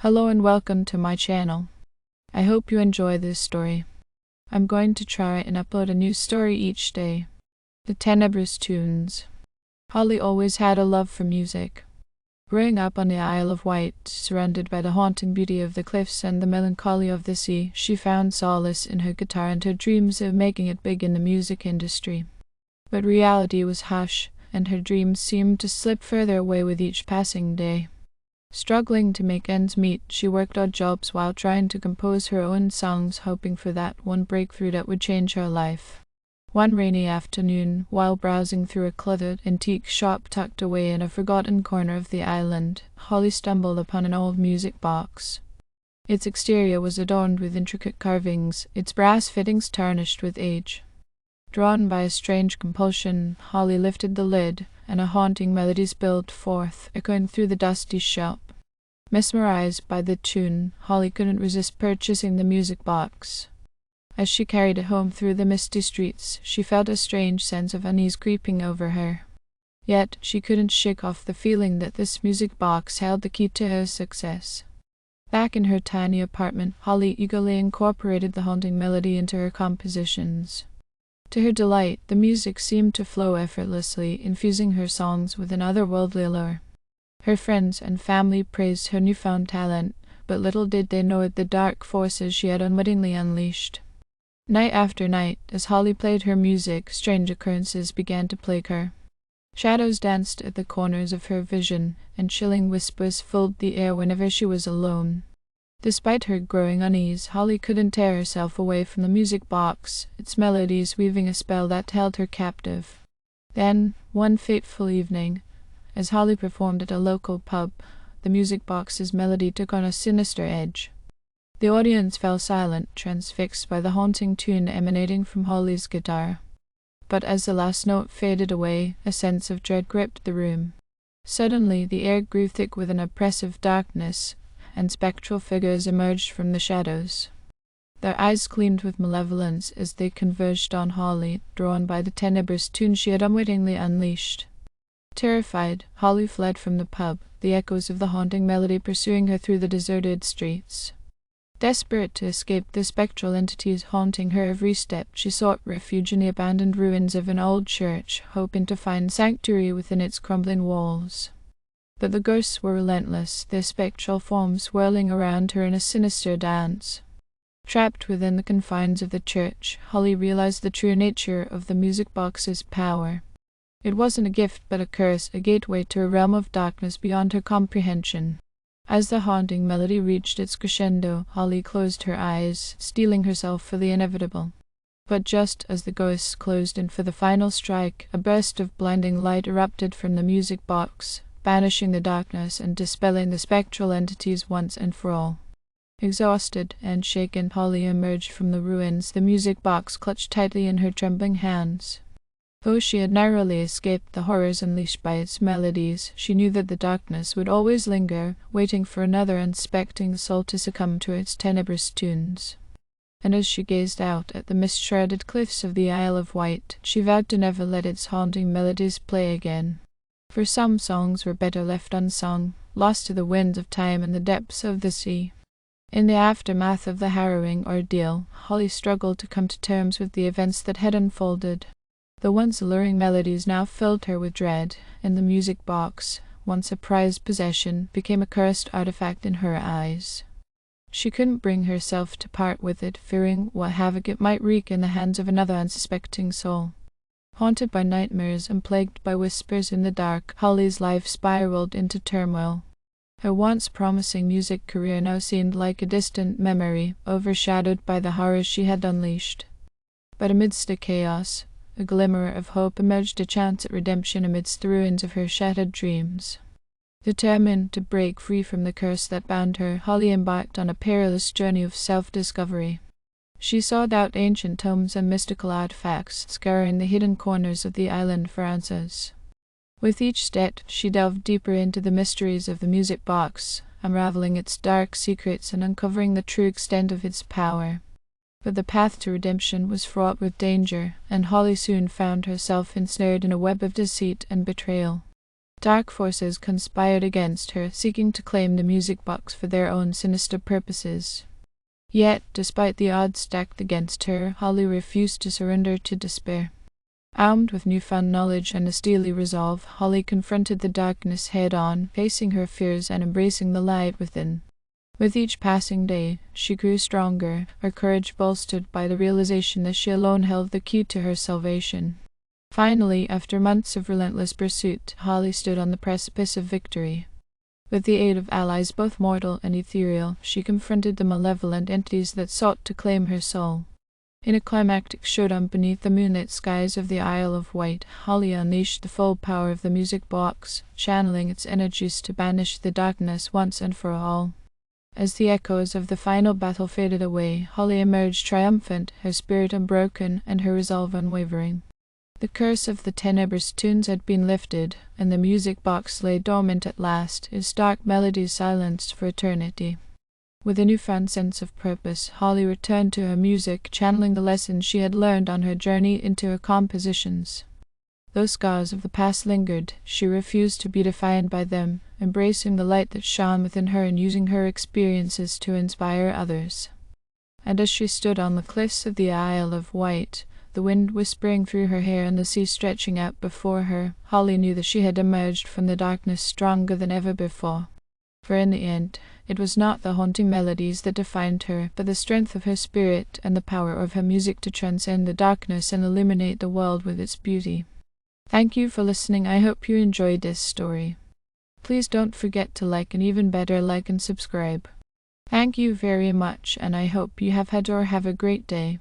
Hello and welcome to my channel. I hope you enjoy this story. I'm going to try and upload a new story each day. The Tenebrous Tunes. Holly always had a love for music. Growing up on the Isle of Wight, surrounded by the haunting beauty of the cliffs and the melancholy of the sea, she found solace in her guitar and her dreams of making it big in the music industry. But reality was harsh, and her dreams seemed to slip further away with each passing day. Struggling to make ends meet, she worked odd jobs while trying to compose her own songs, hoping for that one breakthrough that would change her life. One rainy afternoon, while browsing through a cluttered antique shop tucked away in a forgotten corner of the island, Holly stumbled upon an old music box. Its exterior was adorned with intricate carvings, its brass fittings tarnished with age. Drawn by a strange compulsion, Holly lifted the lid, and a haunting melody spilled forth, echoing through the dusty shop. Mesmerized by the tune, Holly couldn't resist purchasing the music box. As she carried it home through the misty streets, she felt a strange sense of unease creeping over her. Yet she couldn't shake off the feeling that this music box held the key to her success. Back in her tiny apartment, Holly eagerly incorporated the haunting melody into her compositions. To her delight, the music seemed to flow effortlessly, infusing her songs with an otherworldly allure. Her friends and family praised her newfound talent, but little did they know the dark forces she had unwittingly unleashed. Night after night, as Holly played her music, strange occurrences began to plague her. Shadows danced at the corners of her vision, and chilling whispers filled the air whenever she was alone. Despite her growing unease, Holly couldn't tear herself away from the music box, its melodies weaving a spell that held her captive. Then, one fateful evening, as Holly performed at a local pub, the music box's melody took on a sinister edge. The audience fell silent, transfixed by the haunting tune emanating from Holly's guitar. But as the last note faded away, a sense of dread gripped the room. Suddenly, the air grew thick with an oppressive darkness, and spectral figures emerged from the shadows. Their eyes gleamed with malevolence as they converged on Holly, drawn by the tenebrous tune she had unwittingly unleashed. Terrified, Holly fled from the pub, the echoes of the haunting melody pursuing her through the deserted streets. Desperate to escape the spectral entities haunting her every step, she sought refuge in the abandoned ruins of an old church, hoping to find sanctuary within its crumbling walls. But the ghosts were relentless, their spectral forms swirling around her in a sinister dance. Trapped within the confines of the church, Holly realized the true nature of the music box's power. It wasn't a gift but a curse, a gateway to a realm of darkness beyond her comprehension. As the haunting melody reached its crescendo, Holly closed her eyes, steeling herself for the inevitable. But just as the ghosts closed in for the final strike, a burst of blinding light erupted from the music box, banishing the darkness and dispelling the spectral entities once and for all. Exhausted and shaken, Holly emerged from the ruins, the music box clutched tightly in her trembling hands. Though she had narrowly escaped the horrors unleashed by its melodies, she knew that the darkness would always linger, waiting for another unsuspecting soul to succumb to its tenebrous tunes. And as she gazed out at the mist-shrouded cliffs of the Isle of Wight, she vowed to never let its haunting melodies play again. For some songs were better left unsung, lost to the winds of time and the depths of the sea. In the aftermath of the harrowing ordeal, Holly struggled to come to terms with the events that had unfolded. The once alluring melodies now filled her with dread, and the music box, once a prized possession, became a cursed artifact in her eyes. She couldn't bring herself to part with it, fearing what havoc it might wreak in the hands of another unsuspecting soul. Haunted by nightmares and plagued by whispers in the dark, Holly's life spiraled into turmoil. Her once promising music career now seemed like a distant memory, overshadowed by the horrors she had unleashed. But amidst the chaos, a glimmer of hope emerged, a chance at redemption amidst the ruins of her shattered dreams. Determined to break free from the curse that bound her, Holly embarked on a perilous journey of self-discovery. She sought out ancient tomes and mystical artifacts, scouring the hidden corners of the island for answers. With each step, she delved deeper into the mysteries of the music box, unraveling its dark secrets and uncovering the true extent of its power. But the path to redemption was fraught with danger, and Holly soon found herself ensnared in a web of deceit and betrayal. Dark forces conspired against her, seeking to claim the music box for their own sinister purposes. Yet, despite the odds stacked against her, Holly refused to surrender to despair. Armed with newfound knowledge and a steely resolve, Holly confronted the darkness head-on, facing her fears and embracing the light within. With each passing day, she grew stronger, her courage bolstered by the realization that she alone held the key to her salvation. Finally, after months of relentless pursuit, Holly stood on the precipice of victory. With the aid of allies both mortal and ethereal, she confronted the malevolent entities that sought to claim her soul. In a climactic showdown beneath the moonlit skies of the Isle of Wight, Holly unleashed the full power of the music box, channeling its energies to banish the darkness once and for all. As the echoes of the final battle faded away, Holly emerged triumphant, her spirit unbroken and her resolve unwavering. The curse of the Tenebrous Tunes had been lifted, and the music box lay dormant at last, its dark melodies silenced for eternity. With a newfound sense of purpose, Holly returned to her music, channeling the lessons she had learned on her journey into her compositions. Though scars of the past lingered, she refused to be defined by them, embracing the light that shone within her and using her experiences to inspire others. And as she stood on the cliffs of the Isle of Wight, the wind whispering through her hair and the sea stretching out before her, Holly knew that she had emerged from the darkness stronger than ever before. For in the end, it was not the haunting melodies that defined her, but the strength of her spirit and the power of her music to transcend the darkness and illuminate the world with its beauty. Thank you for listening. I hope you enjoyed this story. Please don't forget to like, and even better, like and subscribe. Thank you very much, and I hope you have had or have a great day.